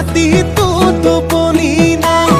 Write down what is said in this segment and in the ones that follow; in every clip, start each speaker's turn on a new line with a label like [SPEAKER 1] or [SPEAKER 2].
[SPEAKER 1] राति तो টোপনি নাই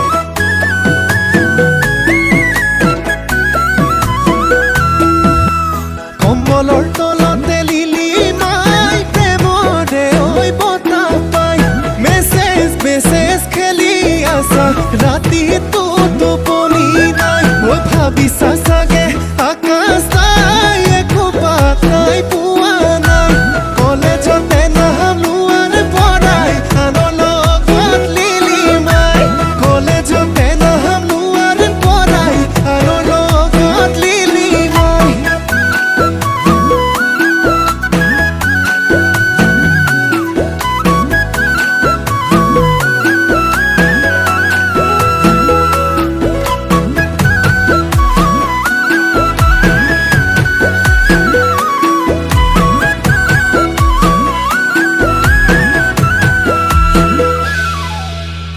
[SPEAKER 1] কম্বলৰ তলতে লিলি মাই প্ৰেমৰে ঐ বতাহ পাই মেছেজ মেছেজ খেলি আছা ৰাতি তো টোপনি নাই ঐ ভাবিছা চাগে আকাশ নাই একো পাতাই পোৱা নাই কলেজতে নাম লোৱাৰ পৰাই আনৰ লগত লিলি মাই কলেজতে নাম লোৱাৰ পৰাই আনৰ লগত লিলি মাই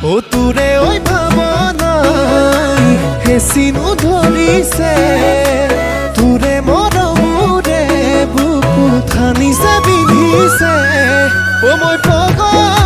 [SPEAKER 1] ও তোৰে ঐ ভাৱনাই হেঁচিনো ধৰিছে তোৰে মৰমৰে বুকু খানিছে বিন্ধিছে ও মই পগল